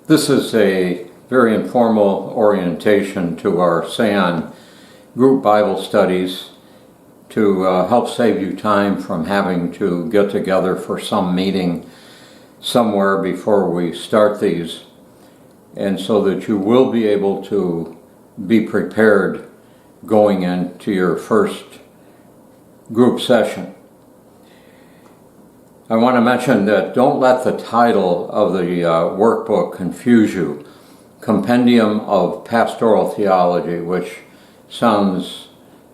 This is a very informal orientation to our SAN group Bible studies to help save you time from having to get together for some meeting somewhere before we start these, and so that you will be able to be prepared going into your first group session. I want to mention that don't let the title of the workbook confuse you. Compendium of Pastoral Theology, which sounds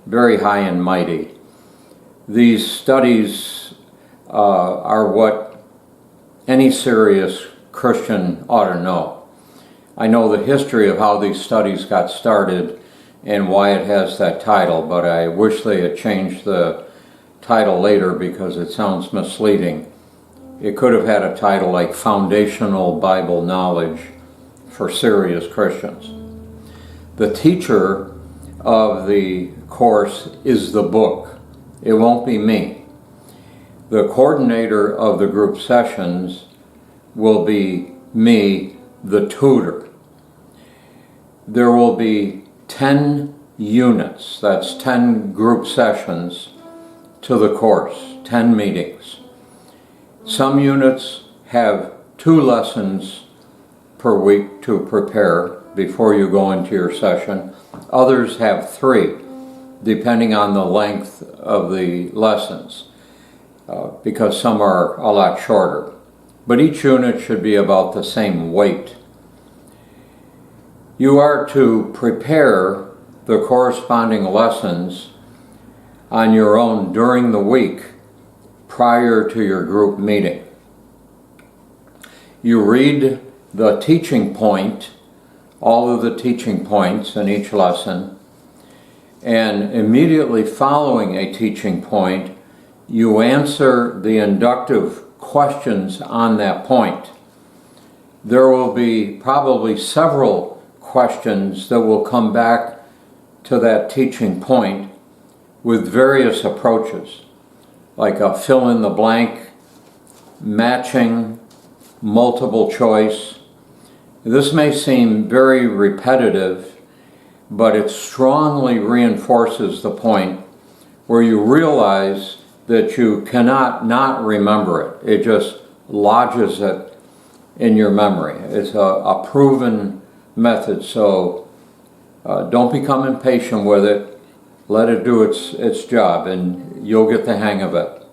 very high and mighty. These studies are what any serious Christian ought to know. I know the history of how these studies got started and why it has that title, but I wish they had changed the title later because it sounds misleading. It could have had a title like Foundational Bible Knowledge for Serious Christians. The teacher of the course is the book. It won't be me. The coordinator of the group sessions will be me, the tutor. There will be 10 units, that's 10 group sessions to the course, 10 meetings. Some units have 2 lessons per week to prepare before you go into your session. Others have 3, depending on the length of the lessons, because some are a lot shorter. But each unit should be about the same weight. You are to prepare the corresponding lessons on your own during the week prior to your group meeting. You read the teaching point, all of the teaching points in each lesson, and immediately following a teaching point, you answer the inductive questions on that point. There will be probably several questions that will come back to that teaching point with various approaches, like a fill in the blank, matching, multiple choice. This may seem very repetitive, but it strongly reinforces the point where you realize that you cannot not remember it. It just lodges it in your memory. It's a proven method, so don't become impatient with it. Let it do its job and you'll get the hang of it.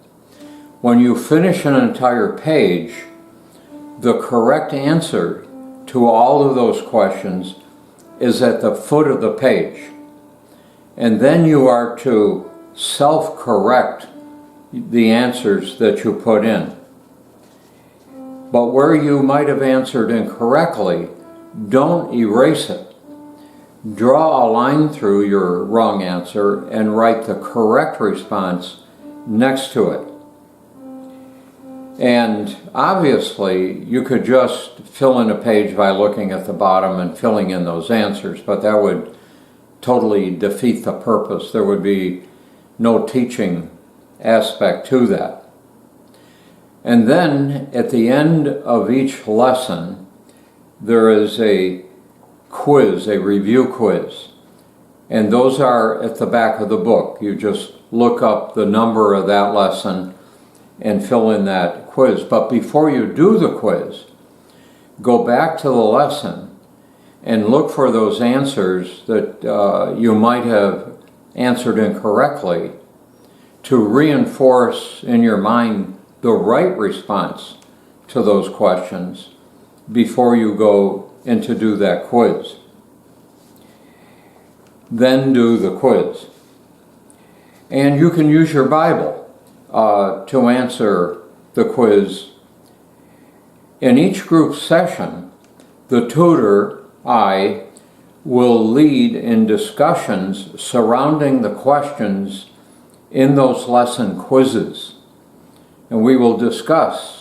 When you finish an entire page, the correct answer to all of those questions is at the foot of the page. And then you are to self-correct the answers that you put in. But where you might have answered incorrectly, don't erase it. Draw a line through your wrong answer and write the correct response next to it. And obviously, you could just fill in a page by looking at the bottom and filling in those answers, but that would totally defeat the purpose. There would be no teaching aspect to that. And then at the end of each lesson, there is a quiz, a review quiz. And those are at the back of the book. You just look up the number of that lesson and fill in that quiz. But before you do the quiz, go back to the lesson and look for those answers that you might have answered incorrectly to reinforce in your mind the right response to those questions before you go in to do that quiz. Then do the quiz. And you can use your Bible to answer the quiz. In each group session, the tutor, I, will lead in discussions surrounding the questions in those lesson quizzes. And we will discuss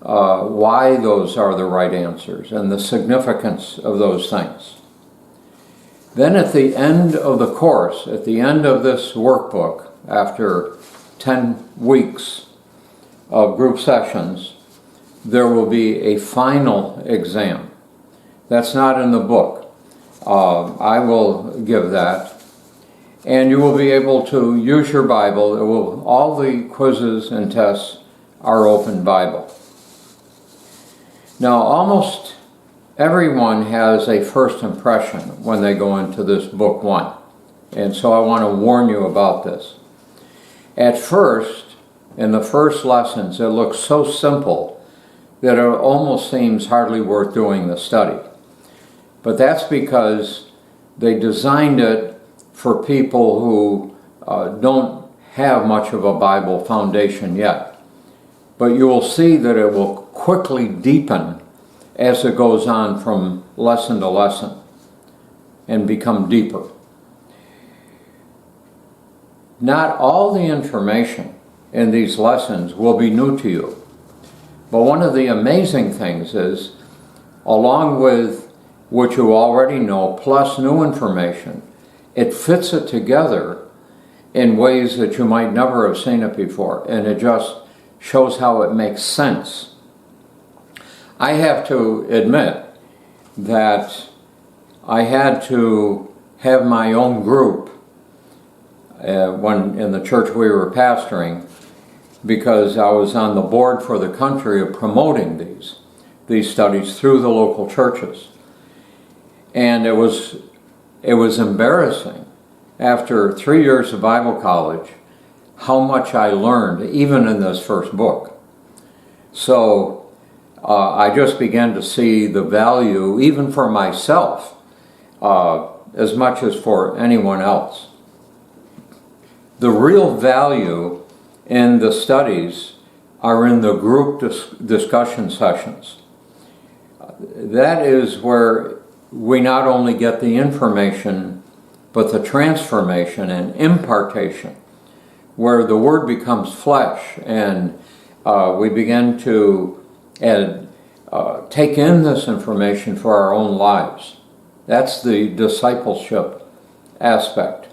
why those are the right answers and the significance of those things. Then at the end of the course, at the end of this workbook, after 10 weeks of group sessions, there will be a final exam. That's not in the book. I will give that. And you will be able to use your Bible. All the quizzes and tests are open Bible. Now, almost everyone has a first impression when they go into this book 1. And so I want to warn you about this. At first, in the first lessons, it looks so simple that it almost seems hardly worth doing the study. But that's because they designed it for people who don't have much of a Bible foundation yet. But you will see that it will quickly deepen as it goes on from lesson to lesson and become deeper. Not all the information in these lessons will be new to you. But one of the amazing things is, along with what you already know, plus new information, it fits it together in ways that you might never have seen it before, and it just shows how it makes sense. I have to admit that I had to have my own group when in the church we were pastoring, because I was on the board for the country of promoting these studies through the local churches. And it was embarrassing after 3 years of Bible college how much I learned even in this first book. So I just began to see the value even for myself as much as for anyone else. The real value in the studies are in the group discussion sessions. That is where we not only get the information, but the transformation and impartation, where the Word becomes flesh and we begin to take in this information for our own lives. That's the discipleship aspect.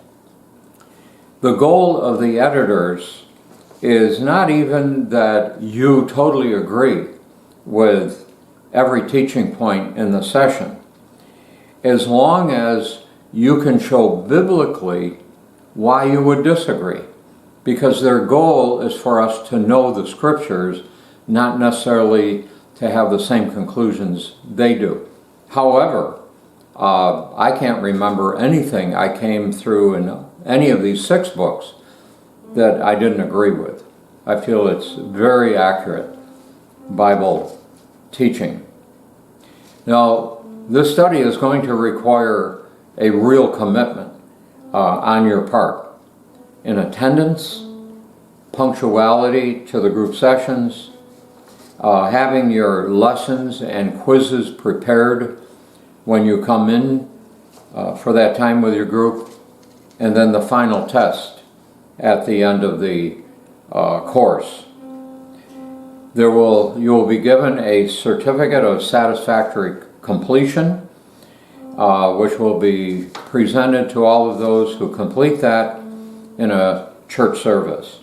The goal of the editors is not even that you totally agree with every teaching point in the session, as long as you can show biblically why you would disagree. Because their goal is for us to know the scriptures, not necessarily to have the same conclusions they do. However, I can't remember anything I came through in any of these 6 books that I didn't agree with. I feel it's very accurate Bible teaching. Now, this study is going to require a real commitment on your part in attendance, punctuality to the group sessions, having your lessons and quizzes prepared when you come in for that time with your group, and then the final test at the end of the course. You will be given a certificate of satisfactory completion, which will be presented to all of those who complete that in a church service.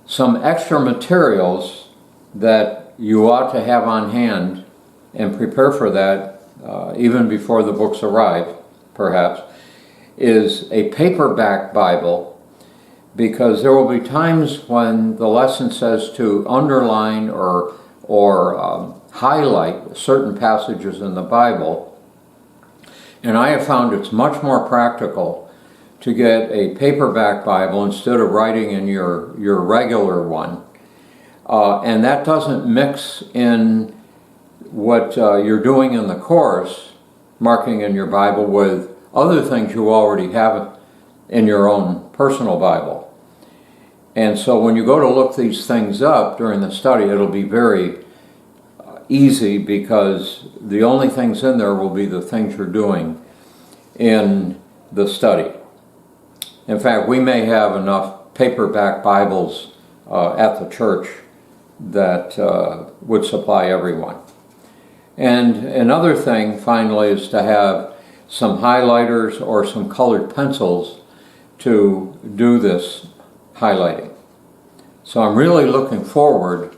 Some extra materials that you ought to have on hand and prepare for that even before the books arrive, perhaps, is a paperback Bible, because there will be times when the lesson says to underline or highlight certain passages in the Bible, and I have found it's much more practical to get a paperback Bible instead of writing in your regular one, and that doesn't mix in what you're doing in the course, marking in your Bible, with other things you already have in your own personal Bible. And so when you go to look these things up during the study, it'll be very easy, because the only things in there will be the things you're doing in the study. In fact, we may have enough paperback Bibles at the church that would supply everyone. And another thing, finally, is to have some highlighters or some colored pencils to do this highlighting. So I'm really looking forward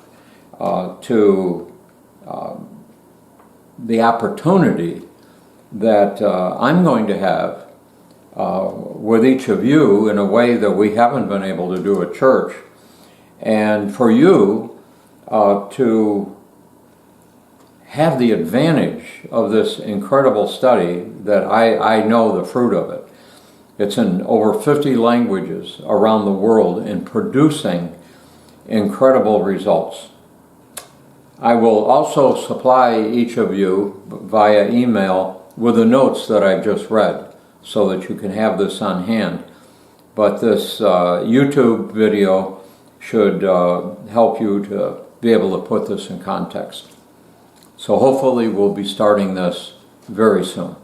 to the opportunity that I'm going to have with each of you in a way that we haven't been able to do at church, and for you to have the advantage of this incredible study that I know the fruit of it. It's in over 50 languages around the world and producing incredible results. I will also supply each of you via email with the notes that I've just read so that you can have this on hand. But this YouTube video should help you to be able to put this in context. So hopefully we'll be starting this very soon.